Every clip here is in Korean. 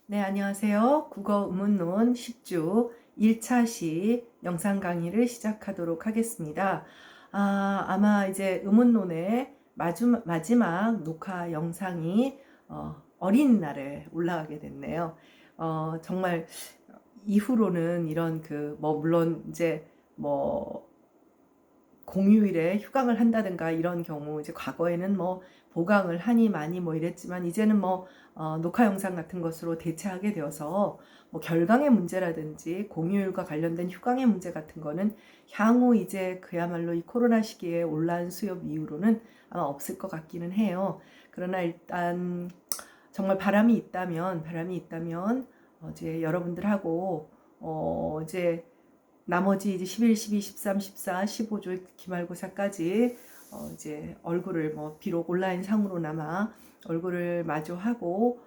네, 안녕하세요. 국어 의문론 10주 1차 시 영상 강의를 시작하도록 하겠습니다. 아마 이제 의문론의 마지막 녹화 영상이 어린이날에 올라가게 됐네요. 정말 이후로는 이런 물론 이제 뭐 공휴일에 휴강을 한다든가 이런 경우 이제 과거에는 뭐 보강을 하니 많이 뭐 이랬지만 이제는 녹화 영상 같은 것으로 대체하게 되어서 뭐 결강의 문제라든지 공휴일과 관련된 휴강의 문제 같은 거는 향후 이제 그야말로 이 코로나 시기에 온라인 수업 이후로는 아마 없을 것 같기는 해요. 그러나 일단 정말 바람이 있다면 이제 여러분들하고 이제 나머지 이제 11, 12, 13, 14, 15주 기말고사까지 이제 얼굴을 비록 온라인 상으로나마 얼굴을 마주하고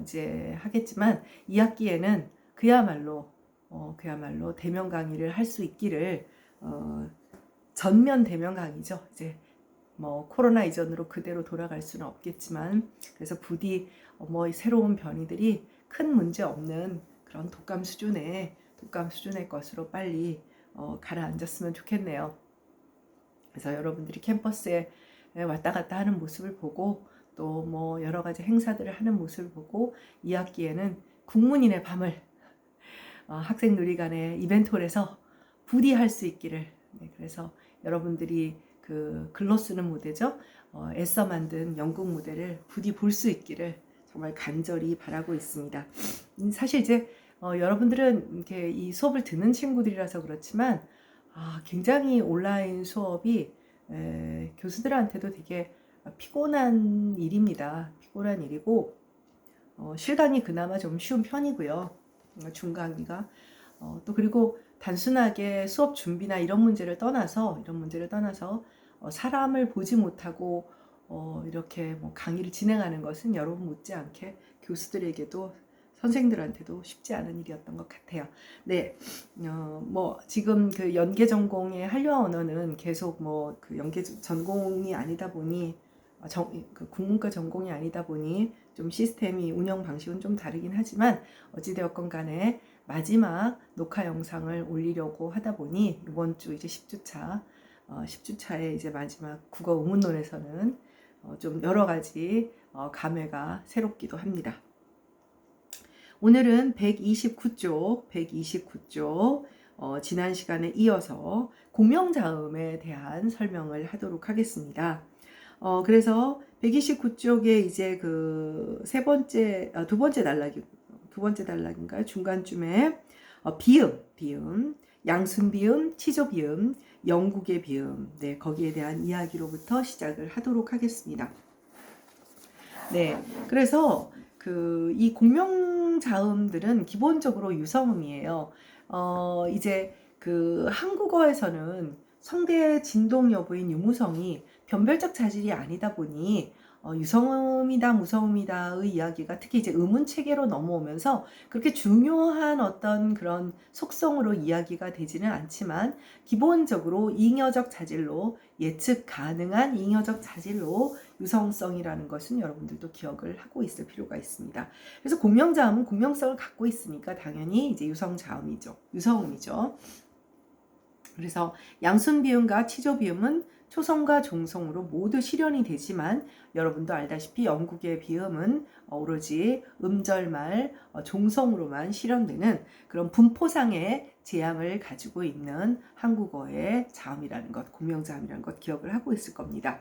이제 하겠지만 2학기에는 그야말로 대면 강의를 할 수 있기를 전면 대면 강의죠. 이제 코로나 이전으로 그대로 돌아갈 수는 없겠지만 그래서 부디 새로운 변이들이 큰 문제 없는 그런 독감 수준의 것으로 빨리 가라앉았으면 좋겠네요. 그래서 여러분들이 캠퍼스에 왔다 갔다 하는 모습을 보고 또 여러 가지 행사들을 하는 모습을 보고 2학기에는 국문인의 밤을 학생 누리간의 이벤트홀에서 부디 할 수 있기를. 그래서 여러분들이 글로 쓰는 무대죠. 애써 만든 연극 무대를 부디 볼 수 있기를 정말 간절히 바라고 있습니다. 사실 이제 여러분들은 이렇게 이 수업을 듣는 친구들이라서 그렇지만 굉장히 온라인 수업이 교수들한테도 되게 피곤한 일입니다. 피곤한 일이고 실강이 그나마 좀 쉬운 편이고요. 중강의가 또 그리고 단순하게 수업 준비나 이런 문제를 떠나서 사람을 보지 못하고 이렇게 강의를 진행하는 것은 여러분 못지않게 교수들에게도 선생들한테도 쉽지 않은 일이었던 것 같아요. 네, 지금 연계 전공의 한류어 언어는 계속 연계 전공이 아니다 보니 국문과 전공이 아니다 보니 좀 시스템이 운영 방식은 좀 다르긴 하지만 어찌되었건 간에 마지막 녹화 영상을 올리려고 하다 보니 이번 주 이제 10주차의 이제 마지막 국어 의문론에서는 좀 여러 가지 감회가 새롭기도 합니다. 오늘은 129쪽 지난 시간에 이어서 공명자음에 대한 설명을 하도록 하겠습니다. 그래서 129쪽에 이제 두 번째 단락인가요? 중간쯤에 비음, 양순 비음, 치조 비음, 영국의 비음, 네, 거기에 대한 이야기로부터 시작을 하도록 하겠습니다. 네, 그래서 이 공명자음들은 기본적으로 유성음이에요. 이제 한국어에서는 성대 진동 여부인 유무성이 변별적 자질이 아니다 보니 유성음이다 무성음이다의 이야기가 특히 이제 음운 체계로 넘어오면서 그렇게 중요한 어떤 그런 속성으로 이야기가 되지는 않지만 기본적으로 잉여적 자질로 예측 가능한 잉여적 자질로 유성성이라는 것은 여러분들도 기억을 하고 있을 필요가 있습니다. 그래서 공명자음은 공명성을 갖고 있으니까 당연히 이제 유성음이죠. 그래서 양순비음과 치조비음은 초성과 종성으로 모두 실현이 되지만 여러분도 알다시피 영국의 비음은 오로지 음절말 종성으로만 실현되는 그런 분포상의 재앙을 가지고 있는 한국어의 자음이라는 것, 공명자음이라는 것 기억을 하고 있을 겁니다.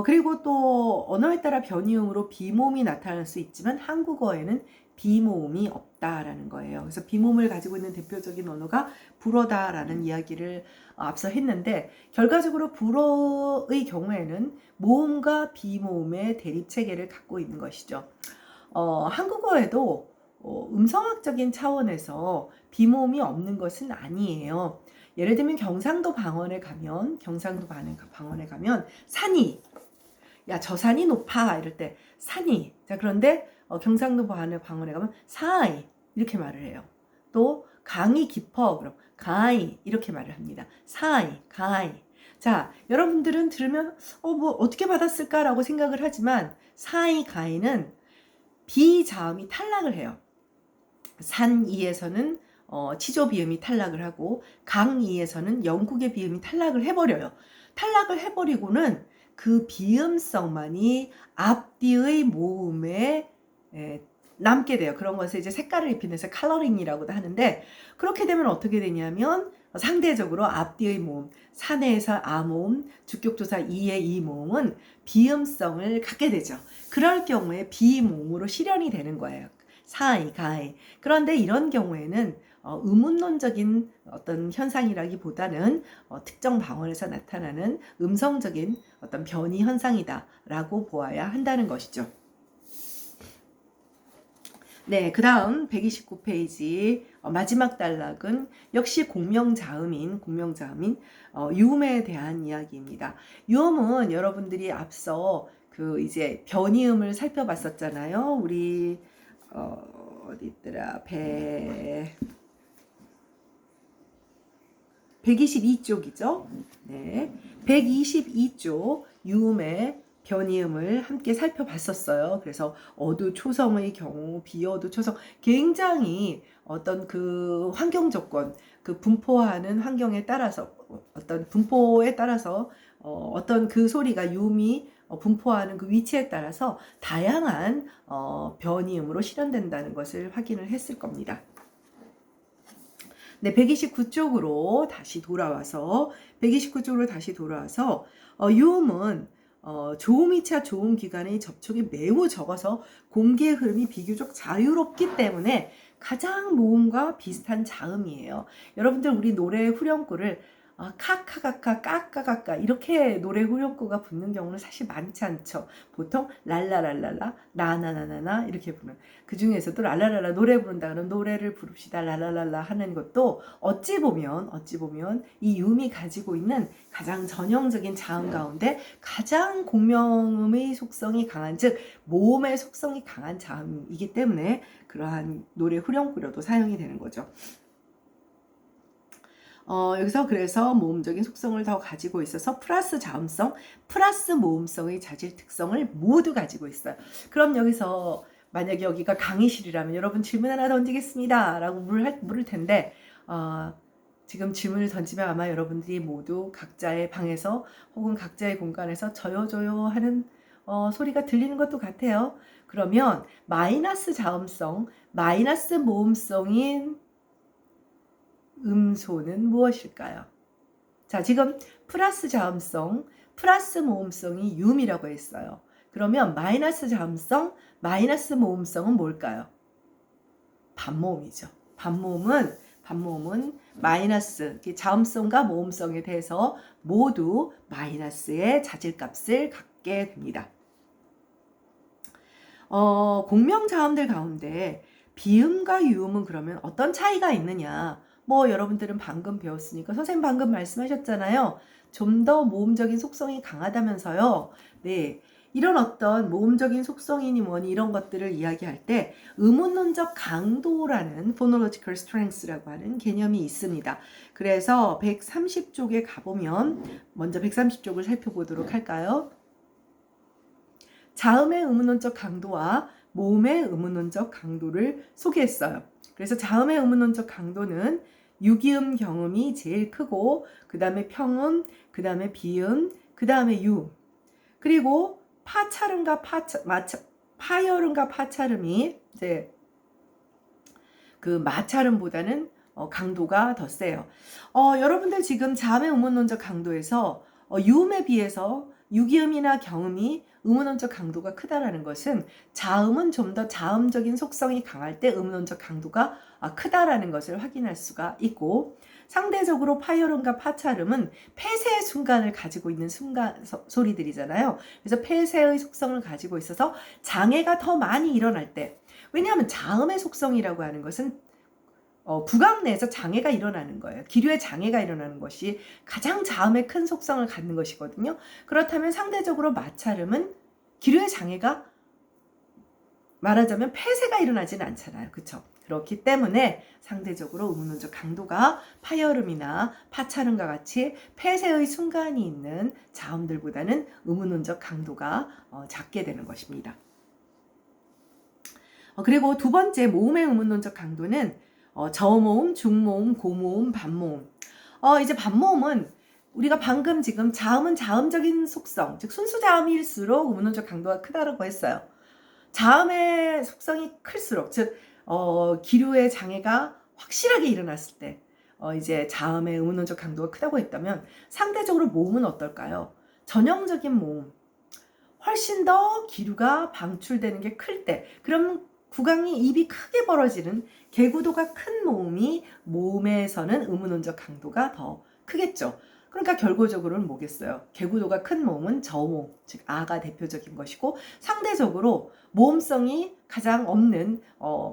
그리고 또 언어에 따라 변이음으로 비모음이 나타날 수 있지만 한국어에는 비모음이 없다라는 거예요. 그래서 비모음을 가지고 있는 대표적인 언어가 불어다라는 이야기를 앞서 했는데 결과적으로 불어의 경우에는 모음과 비모음의 대립 체계를 갖고 있는 것이죠. 한국어에도 음성학적인 차원에서 비모음이 없는 것은 아니에요. 예를 들면 경상도 방언에 가면 산이, 야, 저 산이 높아 이럴 때 산이. 자, 그런데 경상도 방언에 가면 사이 이렇게 말을 해요. 또 강이 깊어 그럼 가이 이렇게 말을 합니다. 사이, 가이. 자, 여러분들은 들으면 어떻게 받았을까라고 생각을 하지만 사이, 가이는 비자음이 탈락을 해요. 산이에서는 치조 비음이 탈락을 하고 강이에서는 영국의 비음이 탈락을 해버려요. 탈락을 해버리고는 그 비음성만이 앞뒤의 모음에 남게 돼요. 그런 것을 이제 색깔을 입히면서 컬러링이라고도 하는데, 그렇게 되면 어떻게 되냐면 상대적으로 앞뒤의 모음, 산에서 아 모음, 주격조사 이의 이 모음은 비음성을 갖게 되죠. 그럴 경우에 비모음으로 실현이 되는 거예요. 사이, 가이. 그런데 이런 경우에는 의문론적인 어떤 현상이라기보다는 특정 방언에서 나타나는 음성적인 어떤 변이 현상이다라고 보아야 한다는 것이죠. 네, 그 다음 129페이지 마지막 단락은 역시 공명자음인 유음에 대한 이야기입니다. 유음은 여러분들이 앞서 그 이제 변이음을 살펴봤었잖아요. 우리 어디 있더라? 122쪽이죠. 네. 122쪽 유음의 변이음을 함께 살펴봤었어요. 그래서 어두 초성의 경우, 비어두 초성, 굉장히 어떤 그 환경 조건, 그 분포하는 환경에 따라서, 어떤 분포에 따라서 어떤 그 소리가 유음이 분포하는 그 위치에 따라서 다양한 변이음으로 실현된다는 것을 확인을 했을 겁니다. 네, 129쪽으로 다시 돌아와서 유음은 좋음 2차 좋음 기관의 접촉이 매우 적어서 공기의 흐름이 비교적 자유롭기 때문에 가장 모음과 비슷한 자음이에요. 여러분들 우리 노래 후렴구를 카카가카 까까가까 이렇게 노래 후렴구가 붙는 경우는 사실 많지 않죠. 보통 랄라랄랄라 나나나나나 이렇게 부르는, 그 중에서도 랄라랄라 노래 부른다 그러면 노래를 부릅시다 랄라랄라 하는 것도 어찌 보면 이 유음이 가지고 있는 가장 전형적인 자음 가운데 가장 공명음의 속성이 강한, 즉 모음의 속성이 강한 자음이기 때문에 그러한 노래 후렴구로도 사용이 되는 거죠. 여기서 그래서 모음적인 속성을 더 가지고 있어서 플러스 자음성, 플러스 모음성의 자질 특성을 모두 가지고 있어요. 그럼 여기서 만약에 여기가 강의실이라면 여러분 질문 하나 던지겠습니다 라고 물을 텐데 지금 질문을 던지면 아마 여러분들이 모두 각자의 방에서 혹은 각자의 공간에서 저요저요 하는 소리가 들리는 것도 같아요. 그러면 마이너스 자음성, 마이너스 모음성인 음소는 무엇일까요? 자, 지금 플러스 자음성, 플러스 모음성이 유음이라고 했어요. 그러면 마이너스 자음성, 마이너스 모음성은 뭘까요? 반모음이죠. 반모음은 마이너스, 자음성과 모음성에 대해서 모두 마이너스의 자질값을 갖게 됩니다. 공명자음들 가운데 비음과 유음은 그러면 어떤 차이가 있느냐? 여러분들은 방금 배웠으니까 선생님 방금 말씀하셨잖아요. 좀 더 모음적인 속성이 강하다면서요. 네. 이런 어떤 모음적인 속성이니 뭐니 이런 것들을 이야기할 때 의문론적 강도라는 phonological strength라고 하는 개념이 있습니다. 그래서 130쪽에 가보면 먼저 130쪽을 살펴보도록 할까요? 자음의 의문론적 강도와 모음의 의문론적 강도를 소개했어요. 그래서 자음의 의문론적 강도는 유기음 경음이 제일 크고 그 다음에 평음, 그 다음에 비음, 그 다음에 유음, 그리고 파열음과 파찰음이 이제 그 마찰음보다는 강도가 더 세요. 여러분들 지금 자음의 의문론적 강도에서 유음에 비해서 유기음이나 경음이 의문론적 강도가 크다라는 것은 자음은 좀 더 자음적인 속성이 강할 때 의문론적 강도가 크다라는 것을 확인할 수가 있고, 상대적으로 파열음과 파찰음은 폐쇄의 순간을 가지고 있는 소리들이잖아요. 그래서 폐쇄의 속성을 가지고 있어서 장애가 더 많이 일어날 때, 왜냐하면 자음의 속성이라고 하는 것은 구강 내에서 장애가 일어나는 거예요. 기류의 장애가 일어나는 것이 가장 자음의 큰 속성을 갖는 것이거든요. 그렇다면 상대적으로 마찰음은 기류의 장애가 말하자면 폐쇄가 일어나지는 않잖아요. 그렇죠? 그렇기 때문에 상대적으로 의문론적 강도가 파열음이나 파찰음과 같이 폐쇄의 순간이 있는 자음들보다는 의문론적 강도가 작게 되는 것입니다. 그리고 두 번째 모음의 의문론적 강도는 저모음, 중모음, 고모음, 반모음. 이제 반모음은 우리가 방금 지금 자음은 자음적인 속성, 즉 순수자음일수록 의문론적 강도가 크다라고 했어요. 자음의 속성이 클수록, 즉 기류의 장애가 확실하게 일어났을 때 이제 자음의 의문론적 강도가 크다고 했다면, 상대적으로 모음은 어떨까요? 전형적인 모음, 훨씬 더 기류가 방출되는 게 클 때, 그럼 구강이 입이 크게 벌어지는 개구도가 큰 모음이 모음에서는 의문론적 강도가 더 크겠죠. 그러니까 결과적으로는 뭐겠어요? 개구도가 큰 모음은 저모음, 즉 아가 대표적인 것이고, 상대적으로 모음성이 가장 없는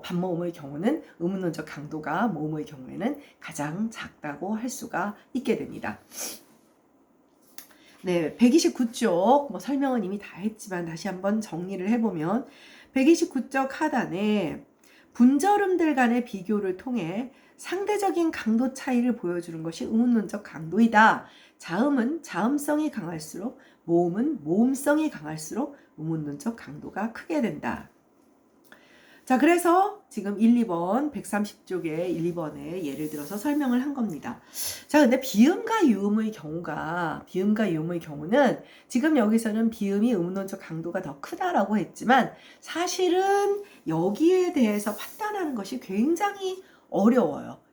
반모음의 경우는 의문론적 강도가 모음의 경우에는 가장 작다고 할 수가 있게 됩니다. 네, 129쪽 설명은 이미 다 했지만 다시 한번 정리를 해보면, 129쪽 하단에 분절음들 간의 비교를 통해 상대적인 강도 차이를 보여주는 것이 의문론적 강도이다. 자음은 자음성이 강할수록, 모음은 모음성이 강할수록 의문론적 강도가 크게 된다. 자, 그래서 지금 1, 2번 130쪽에 1, 2번에 예를 들어서 설명을 한 겁니다. 자, 근데 비음과 유음의 경우는 지금 여기서는 비음이 의문론적 강도가 더 크다라고 했지만, 사실은 여기에 대해서 판단하는 것이 굉장히 어려워요.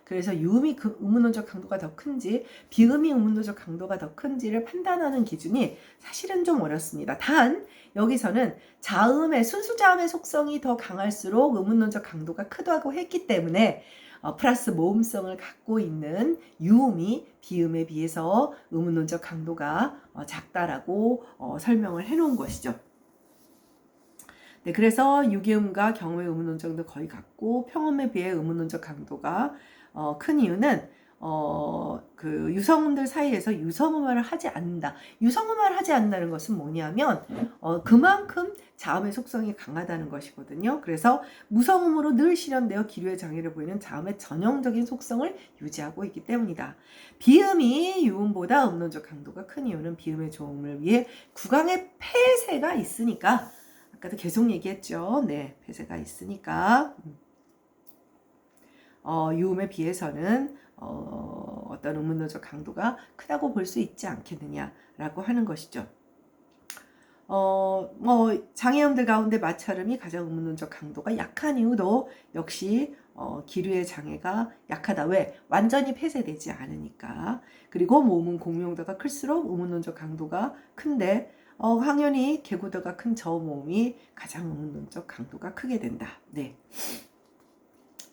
그래서 유음이 의문론적 강도가 더 큰지, 비음이 의문론적 강도가 더 큰지를 판단하는 기준이 사실은 좀 어렵습니다. 단 여기서는 순수자음의 속성이 더 강할수록 의문론적 강도가 크다고 했기 때문에 플러스 모음성을 갖고 있는 유음이 비음에 비해서 의문론적 강도가 작다라고 설명을 해놓은 것이죠. 네, 그래서 유기음과 경음의 의문론적도 거의 같고, 평음에 비해 의문론적 강도가 큰 이유는 그 유성음들 사이에서 유성음화를 하지 않는다. 유성음화를 하지 않는다는 것은 뭐냐면 그만큼 자음의 속성이 강하다는 것이거든요. 그래서 무성음으로 늘 실현되어 기류의 장애를 보이는 자음의 전형적인 속성을 유지하고 있기 때문이다. 비음이 유음보다 음론적 강도가 큰 이유는 비음의 조음을 위해 구강에 폐쇄가 있으니까, 아까도 계속 얘기했죠. 네, 폐쇄가 있으니까 유음에 비해서는 어떤 의문론적 강도가 크다고 볼 수 있지 않겠느냐라고 하는 것이죠. 장애음들 가운데 마찰음이 가장 의문론적 강도가 약한 이유도 역시 기류의 장애가 약하다. 왜? 완전히 폐쇄되지 않으니까. 그리고 모음은 공명도가 클수록 의문론적 강도가 큰데, 당연히 개구도가 큰 저모음이 가장 의문론적 강도가 크게 된다. 네.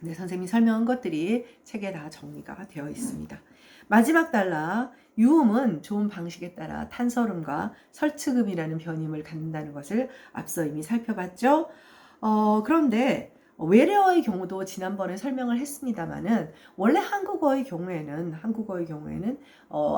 네, 선생님이 설명한 것들이 책에 다 정리가 되어 있습니다. 마지막 단락, 유음은 좋은 방식에 따라 탄설음과 설측음이라는 변임을 갖는다는 것을 앞서 이미 살펴봤죠. 그런데 외래어의 경우도 지난번에 설명을 했습니다만은, 원래 한국어의 경우에는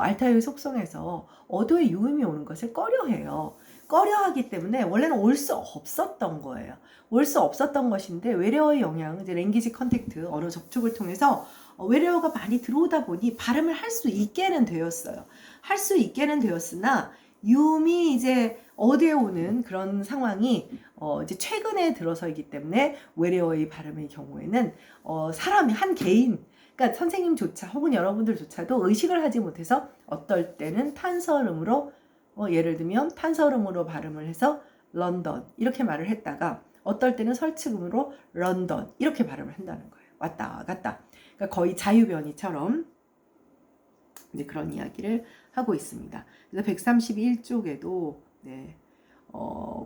알타의 속성에서 어도의 유음이 오는 것을 꺼려해요. 꺼려하기 때문에 원래는 올 수 없었던 거예요. 올 수 없었던 것인데, 외래어의 영향, 이제 랭귀지 컨택트, 언어 접촉을 통해서 외래어가 많이 들어오다 보니 발음을 할 수 있게는 되었어요. 할 수 있게는 되었으나 유음이 이제 어디에 오는 그런 상황이 이제 최근에 들어서이기 때문에 외래어의 발음의 경우에는 사람이 한 개인, 그러니까 선생님조차 혹은 여러분들조차도 의식을 하지 못해서 어떨 때는 탄설음으로 예를 들면 탄설음으로 발음을 해서 런던 이렇게 말을 했다가, 어떨 때는 설측음으로 런던 이렇게 발음을 한다는 거예요. 왔다 갔다. 그러니까 거의 자유변이처럼 이제 그런 이야기를 하고 있습니다. 그래서 131쪽에도 네,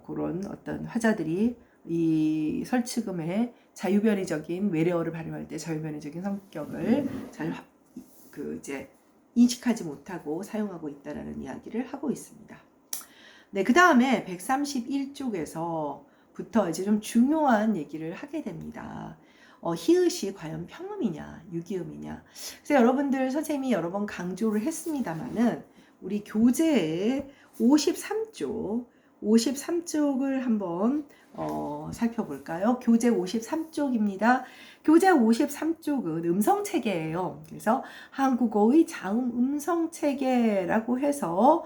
그런 어떤 화자들이 이 설측음의 자유변이적인 외래어를 발음할 때 자유변이적인 성격을 잘 이제 인식하지 못하고 사용하고 있다라는 이야기를 하고 있습니다. 네, 그 다음에 131쪽에서부터 이제 좀 중요한 얘기를 하게 됩니다. 히읗이 과연 평음이냐, 유기음이냐. 그래서 여러분들 선생님이 여러 번 강조를 했습니다만은, 우리 교재의 53쪽을 한번 살펴볼까요? 교재 53쪽입니다. 교재 53쪽은 음성체계예요. 그래서 한국어의 자음 음성체계라고 해서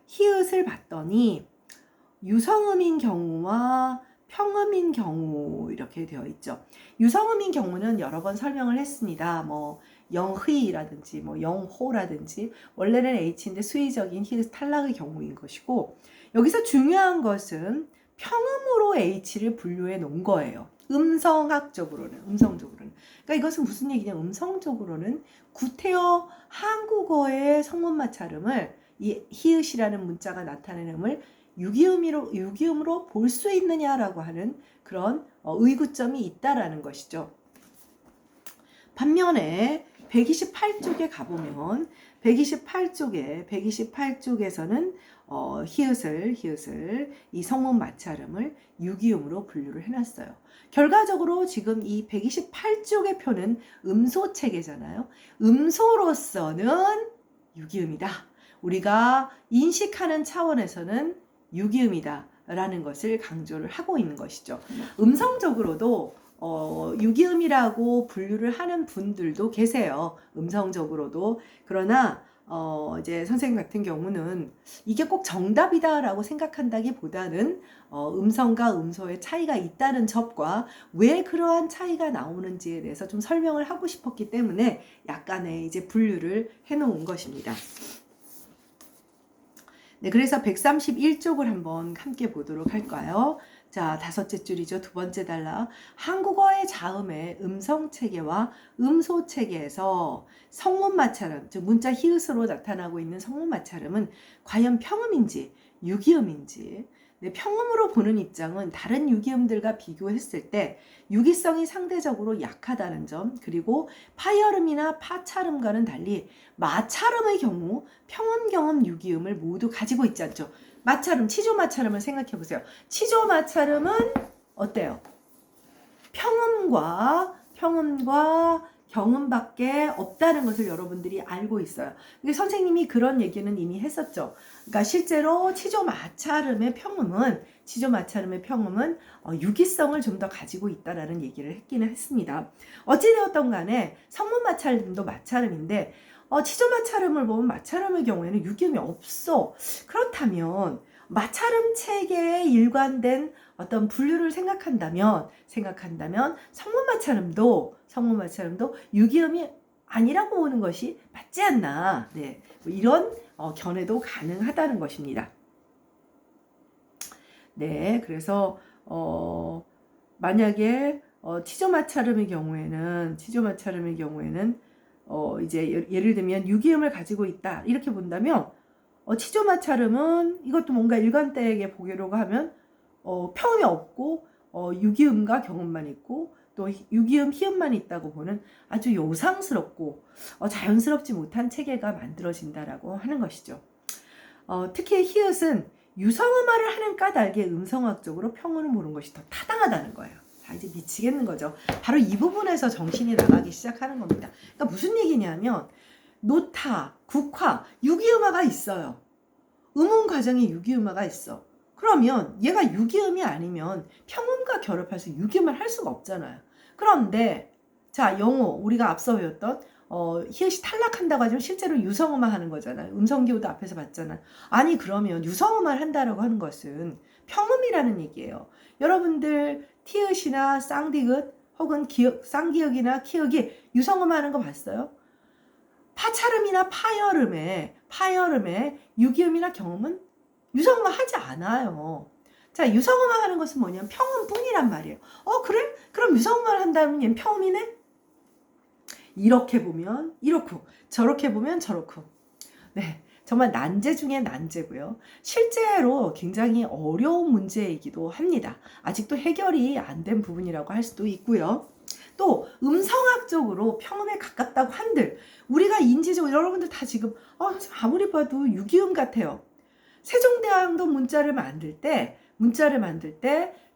히읗을 봤더니 유성음인 경우와 평음인 경우 이렇게 되어 있죠. 유성음인 경우는 여러 번 설명을 했습니다. 뭐 영희라든지 뭐 영호라든지 원래는 H인데 수의적인 히읗 탈락의 경우인 것이고, 여기서 중요한 것은 평음으로 H를 분류해 놓은 거예요. 음성적으로는. 그러니까 이것은 무슨 얘기냐? 음성적으로는 구태여 한국어의 성문 마찰음을 이 히읗이라는 문자가 나타내는 음을 유기음으로 볼 수 있느냐라고 하는 그런 의구점이 있다라는 것이죠. 반면에 128쪽에 가보면 128쪽에서는 히읗을 이 성문 마찰음을 유기음으로 분류를 해놨어요. 결과적으로 지금 이 128쪽의 표는 음소 체계잖아요. 음소로서는 유기음이다. 우리가 인식하는 차원에서는 유기음이다 라는 것을 강조를 하고 있는 것이죠. 음성적으로도 유기음이라고 분류를 하는 분들도 계세요. 음성적으로도. 그러나 이제 선생님 같은 경우는 이게 꼭 정답이다라고 생각한다기보다는 음성과 음소의 차이가 있다는 점과 왜 그러한 차이가 나오는지에 대해서 좀 설명을 하고 싶었기 때문에 약간의 이제 분류를 해놓은 것입니다. 네, 그래서 131쪽을 한번 함께 보도록 할까요? 자, 5째 줄이죠. 2번째 단락. 한국어의 자음의 음성 체계와 음소 체계에서 성문 마찰음, 즉 문자 히읗으로 나타나고 있는 성문 마찰음은 과연 평음인지 유기음인지, 네, 평음으로 보는 입장은 다른 유기음들과 비교했을 때 유기성이 상대적으로 약하다는 점, 그리고 파열음이나 파찰음과는 달리 마찰음의 경우 평음, 경음, 유기음을 모두 가지고 있지 않죠. 마찰음, 치조 마찰음을 생각해 보세요. 치조 마찰음은 어때요? 평음과 경음밖에 없다는 것을 여러분들이 알고 있어요. 선생님이 그런 얘기는 이미 했었죠. 그러니까 실제로 치조 마찰음의 평음은 유기성을 좀 더 가지고 있다라는 얘기를 했기는 했습니다. 어찌되었던 간에 성문 마찰음도 마찰음인데 치조 마찰음을 보면 마찰음의 경우에는 유기음이 없어. 그렇다면 마찰음 체계에 일관된 어떤 분류를 생각한다면 성문 마찰음도 유기음이 아니라고 보는 것이 맞지 않나. 네, 이런 견해도 가능하다는 것입니다. 네, 그래서 만약에 치조 마찰음의 경우에는 이제 예를 들면 유기음을 가지고 있다 이렇게 본다면 치조 마찰음은 이것도 뭔가 일관되게 보려고 하면 평음이 없고 유기음과 경음만 있고 또 유기음 히읗만 있다고 보는 아주 요상스럽고 자연스럽지 못한 체계가 만들어진다라고 하는 것이죠. 특히 히읗은 유성음화를 하는 까닭에 음성학적으로 평음을 보는 것이 더 타당하다는 거예요. 자, 이제 미치겠는 거죠. 바로 이 부분에서 정신이 나가기 시작하는 겁니다. 그러니까 무슨 얘기냐면 노타, 국화, 유기음화가 있어요. 음운 과정에 유기음화가 있어. 그러면 얘가 유기음이 아니면 평음과 결합해서 유기음을 할 수가 없잖아요. 그런데 자, 영어 우리가 앞서 배웠던 히읗이 탈락한다고 하지만 실제로 유성음화 하는 거잖아요. 음성기호도 앞에서 봤잖아요. 아니 그러면 유성음화를 한다라고 하는 것은 평음이라는 얘기예요. 여러분들 티읕이나 쌍디귿 혹은 쌍기역이나 키역이 유성음화 하는 거 봤어요? 파찰음이나 파열음에 유기음이나 경음은 유성음화 하지 않아요. 자, 유성음화 하는 것은 뭐냐면 평음뿐이란 말이에요. 그래? 그럼 유성음화를 한다면 얘는 평음이네? 이렇게 보면 이렇고 저렇게 보면 저렇고. 네, 정말 난제 중에 난제고요. 실제로 굉장히 어려운 문제이기도 합니다. 아직도 해결이 안 된 부분이라고 할 수도 있고요. 또 음성학적으로 평음에 가깝다고 한들 우리가 인지적으로 여러분들 다 지금 아무리 봐도 유기음 같아요. 세종대왕도 문자를 만들 때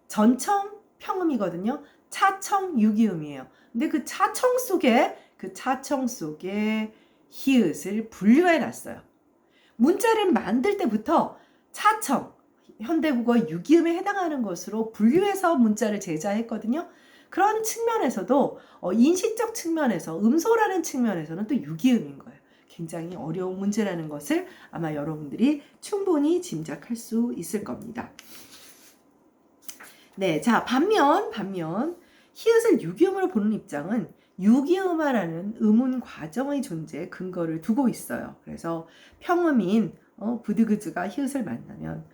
전청 평음이거든요. 차청 유기음이에요. 근데 그 차청 속에 히읗을 분류해 놨어요. 문자를 만들 때부터 차청, 현대국어 유기음에 해당하는 것으로 분류해서 문자를 제작했거든요. 그런 측면에서도 인식적 측면에서 음소라는 측면에서는 또 유기음인 거예요. 굉장히 어려운 문제라는 것을 아마 여러분들이 충분히 짐작할 수 있을 겁니다. 네, 자, 반면 히읗을 유기음으로 보는 입장은 유기음화라는 음운 과정의 존재에 근거를 두고 있어요. 그래서 평음인 부드그즈가 히읗을 만나면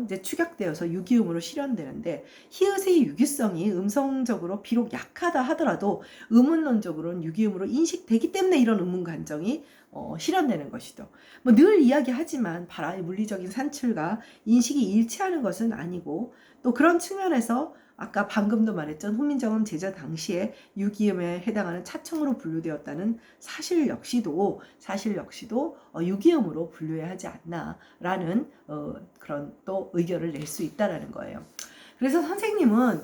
이제 축약되어서 유기음으로 실현되는데, 히읗의 유기성이 음성적으로 비록 약하다 하더라도 음운론적으로는 유기음으로 인식되기 때문에 이런 음운 감정이 실현되는 것이죠. 뭐 늘 이야기하지만 바라의 물리적인 산출과 인식이 일치하는 것은 아니고, 또 그런 측면에서 아까 방금도 말했던 훈민정음 제자 당시에 유기음에 해당하는 차청으로 분류되었다는 사실 역시도 유기음으로 분류해야 하지 않나라는 그런 또 의견을 낼 수 있다라는 거예요. 그래서 선생님은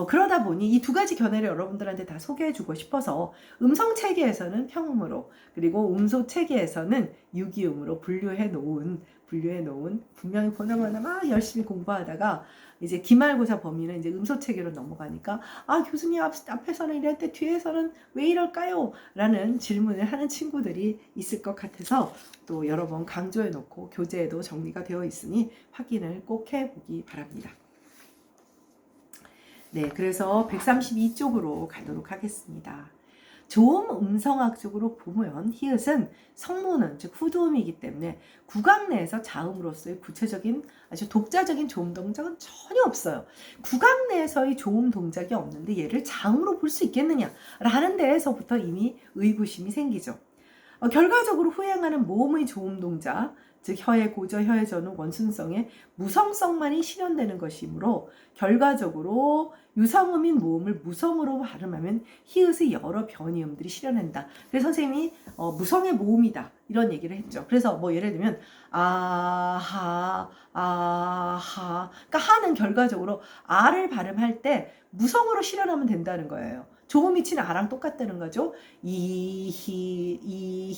그러다 보니 이 두 가지 견해를 여러분들한테 다 소개해주고 싶어서 음성 체계에서는 평음으로, 그리고 음소 체계에서는 유기음으로 분류해 놓은 분명히 보나마나 막 열심히 공부하다가 이제 기말고사 범위는 이제 음소 체계로 넘어가니까, 아, 교수님 앞에서는 이랬는데 뒤에서는 왜 이럴까요? 라는 질문을 하는 친구들이 있을 것 같아서 또 여러 번 강조해 놓고 교재에도 정리가 되어 있으니 확인을 꼭 해보기 바랍니다. 네, 그래서 132쪽으로 가도록 하겠습니다. 조음 음성학적으로 보면 히읗은 성문음, 즉 후두음이기 때문에 구강 내에서 자음으로서의 구체적인 아주 독자적인 조음 동작은 전혀 없어요. 구강 내에서의 조음 동작이 없는데 얘를 자음으로 볼 수 있겠느냐라는 데에서부터 이미 의구심이 생기죠. 결과적으로 후행하는 모음의 조음 동작, 즉 혀의 고저, 혀의 전후, 원순성의 무성성만이 실현되는 것이므로 결과적으로 유성음인 모음을 무성으로 발음하면 히읗의 여러 변이음들이 실현된다. 그래서 선생님이 무성의 모음이다 이런 얘기를 했죠. 그래서 뭐 예를 들면 아하, 아하, 그러니까 하는 결과적으로 아를 발음할 때 무성으로 실현하면 된다는 거예요. 조음이 치는 아랑 똑같다는 거죠. 이히,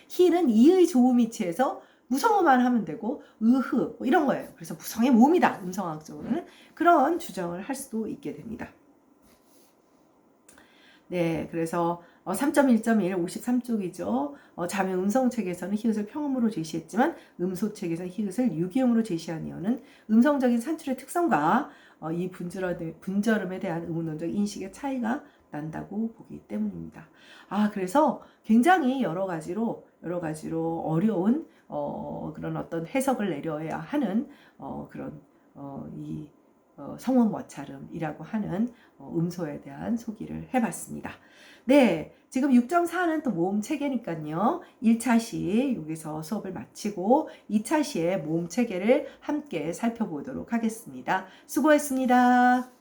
히는 이의 조음이치에서 무성어만 하면 되고 으흐 뭐 이런 거예요. 그래서 무성의 모음이다. 음성학적으로는 그런 주장을 할 수도 있게 됩니다. 네, 그래서 3.1.1 53쪽이죠. 자매 음성책에서는 히읗을 평음으로 제시했지만 음소책에서는 히읗을 유기음으로 제시한 이유는 음성적인 산출의 특성과 이 분절음에 대한 음운론적 인식의 차이가 난다고 보기 때문입니다. 그래서 굉장히 여러 가지로 어려운 그런 어떤 해석을 내려야 하는 그런 이 성운 머찰음이라고 하는 음소에 대한 소개를 해봤습니다. 네, 지금 6.4는 또 모음 체계니까요. 1차 시 여기서 수업을 마치고 2차 시에 모음 체계를 함께 살펴보도록 하겠습니다. 수고했습니다.